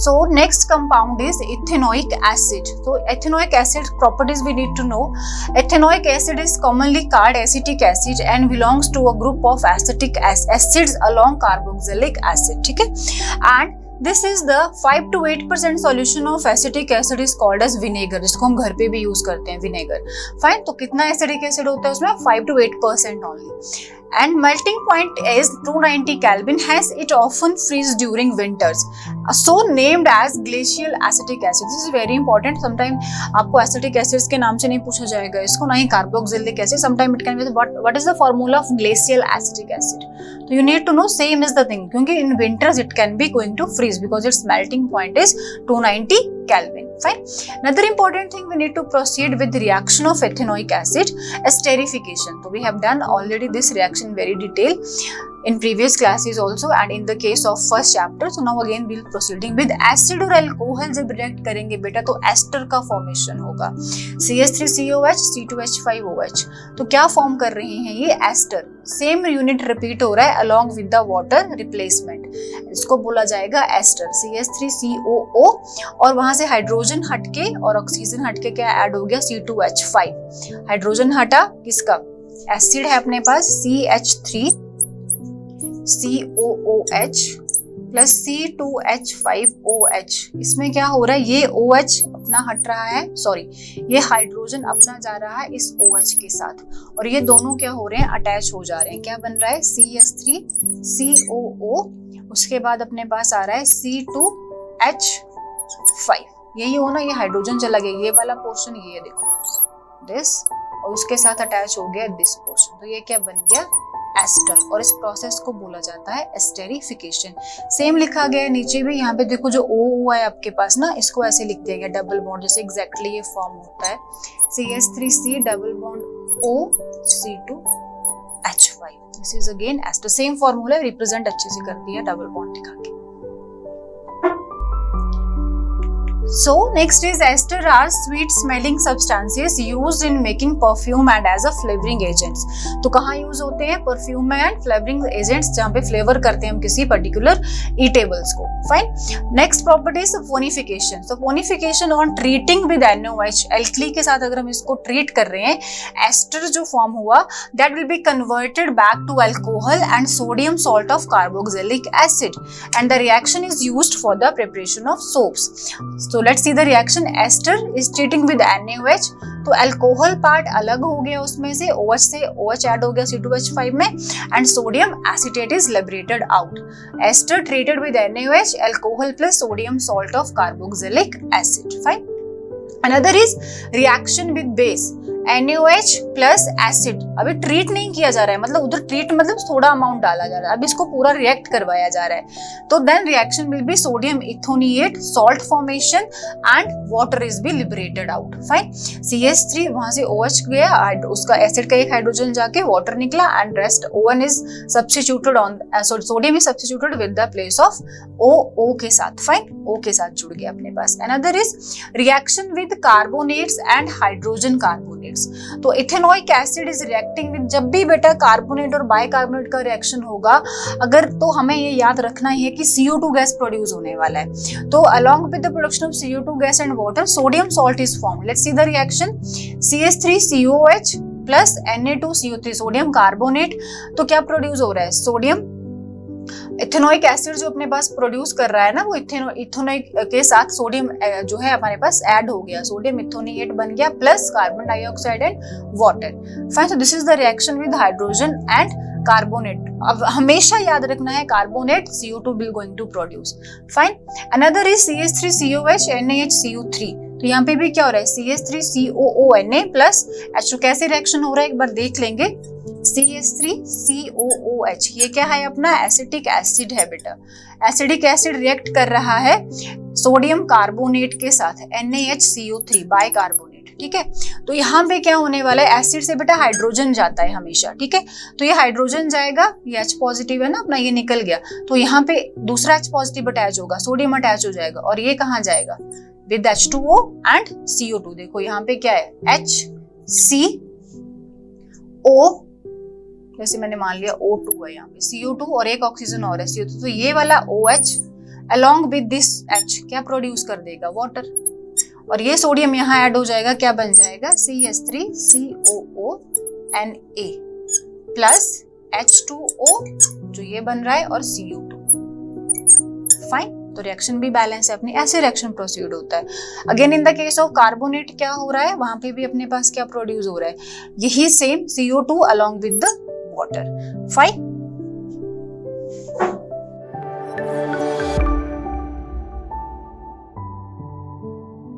So next compound is ethanoic acid. So ethanoic acid properties we need to know. Ethanoic acid is commonly called acetic acid and belongs to a group of acetic acids along carboxylic acid. ठीक है, and this is the 5 to 8% solution of acetic acid is called as vinegar, जिसको हम घर पे भी use करते हैं vinegar. Fine, तो कितना एसिडिक एसिड होता है उसमें? 5 to 8% only. And melting point is 290 Kelvin, hence it often freezes during winters. So named as glacial acetic acid. This is very important. Sometimes आपको acetic acids के नाम से नहीं पूछा जाएगा इसको, ना ही carboxylic acid. Sometimes it can be what is the formula of glacial acetic acid. So you need to know same is the thing, क्योंकि in winters it can be going to freeze because its melting point is 290 Kelvin. Fine. Another important thing, we need to proceed with the reaction of ethanoic acid, esterification. So we have done already this reaction in very detail in previous classes also and in the case of first chapter. So now again we'll proceeding with acid और alcohol जब react करेंगे बेटा तो ester का formation होगा. CH3COH C2H5OH. तो क्या form कर रहे हैं ये ester? सेम यूनिट रिपीट हो रहा है along with the water replacement. इसको बोला जाएगा एस्टर. CH3COO और वहां से हाइड्रोजन हटके और ऑक्सीजन हटके क्या ऐड हो गया? C2H5. हाइड्रोजन हटा किसका? एसिड है अपने पास CH3COOH प्लस C2H5OH. इसमें क्या हो रहा है? ये OH अपना हट रहा है, सॉरी ये हाइड्रोजन अपना जा रहा है इस OH के साथ और ये दोनों क्या हो रहे हैं? अटैच हो जा रहे हैं. क्या बन रहा है? CH3COO. उसके बाद अपने पास आ रहा है C2H5. यही हो ना, ये हाइड्रोजन चला गया, ये वाला पोर्शन ये देखो दिस, और उसके साथ अटैच हो गया दिस पोर्शन. तो ये क्या बन गया? एस्टर. और इस प्रोसेस को बोला जाता है एस्टेरिफिकेशन. सेम लिखा गया है नीचे भी. यहाँ पे देखो जो O है आपके पास ना, इसको ऐसे लिख दिया गया डबल बॉन्ड, जैसे एग्जैक्टली ये फॉर्म होता है CH3C double bond O C2H5. This is again ester. Same formula represent अच्छे से कर दिया डबल बॉन्ड दिखा के. So next is ester are sweet smelling substances used in making perfume and as a flavoring agents. तो कहाँ use होते हैं? परफ्यूम एंड फ्लेवरिंग एजेंट्स, जहाँ पे फ्लेवर करते हैं हम किसी पर्टिकुलर ईटेबल्स को. Fine. Next property is saponification. तो saponification on treating with NaOH, alkali के साथ अगर हम इसको ट्रीट कर रहे हैं, एस्टर जो फॉर्म हुआ that will be converted back to alcohol and sodium salt of carboxylic acid and the reaction is used for the preparation of soaps. So let's see the reaction. Ester is treating with NaOH. तो alcohol part अलग हो गया उसमें से, OH से OH add हो गया C2H5 में and sodium acetate is liberated out. Ester treated with NaOH, alcohol plus sodium salt of carboxylic acid. Fine. Another is reaction with base. NaOH plus acid. अभी ट्रीट नहीं किया जा रहा है, मतलब उधर ट्रीट मतलब थोड़ा अमाउंट डाला जा रहा है, अब इसको पूरा रिएक्ट करवाया जा रहा है. तो then reaction will be sodium ethanoate, salt formation and water is be liberated out. Fine. CH3 वहां से OH गया, उसका एसिड का एक हाइड्रोजन जाके वाटर निकला and rest ON is substituted on sodium is substituted with the place of O के साथ. फाइन. O के साथ जुड़ गया अपने पास. Another is reaction with carbonates and hydrogen carbonates. तो ethanoic acid is reacting with, जब भी बेटा कार्बोनेट और बाइकार्बोनेट का रिएक्शन होगा अगर, तो हमें ये याद रखना है कि CO2 गैस प्रोड्यूस होने वाला है. तो along with the production of CO2 gas and water, sodium salt is formed. Let's see the reaction. CH3COH plus Na2CO3 sodium carbonate. तो क्या प्रोड्यूस हो रहा है? सोडियम. इथेनोइक एसिड जो अपने पास प्रोड्यूस कर रहा है ना, वो इथेनोइक के साथ सोडियम जो है हमारे पास ऐड हो गया, सोडियम इथोनिएट बन गया plus carbon dioxide and water. Fine. So this is the reaction with hydrogen and carbonate. अब हमेशा याद रखना है carbonate CO2 will going to produce. Fine. Another is CH3COH NaHCO3. तो यहाँ पे भी क्या हो रहा है? CH3COONA plus H2. कैसे रिएक्शन हो रहा है एक बार देख लेंगे. CH3COOH ये क्या है? अपना एसिटिक एसिड है बेटा. एसिडिक एसिड रिएक्ट कर रहा है सोडियम कार्बोनेट के साथ NaHCO3 बाइकार्बोनेट. ठीक है. तो यहाँ पे क्या होने वाला है? एसिड से बेटा हाइड्रोजन जाता है हमेशा. ठीक है. तो ये हाइड्रोजन जाएगा, ये H पॉजिटिव है ना अपना, ये निकल गया. तो यहाँ पे दूसरा H पॉजिटिव अटैच होगा, सोडियम अटैच हो जाएगा और ये कहाँ जाएगा? With H2O and CO2. देखो यहाँ पे क्या है? HCO, जैसे मैंने मान लिया O2 है, यहाँ पे CO2 और एक ऑक्सीजन और है CO2. तो ये वाला OH along with this H क्या प्रोड्यूस कर देगा, वाटर, और ये सोडियम यहाँ ऐड हो जाएगा, क्या बन जाएगा, CH3COONA प्लस H2O जो ये बन रहा है और CO2। फाइन, तो रिएक्शन भी बैलेंस है अपनी, ऐसे रिएक्शन प्रोसीड होता है। Again in the case of carbonate क्या हो रहा है, वहां पे भी अपने पास क्या प्रोड्यूस हो रहा है, यही same CO2 along with the water. Fine,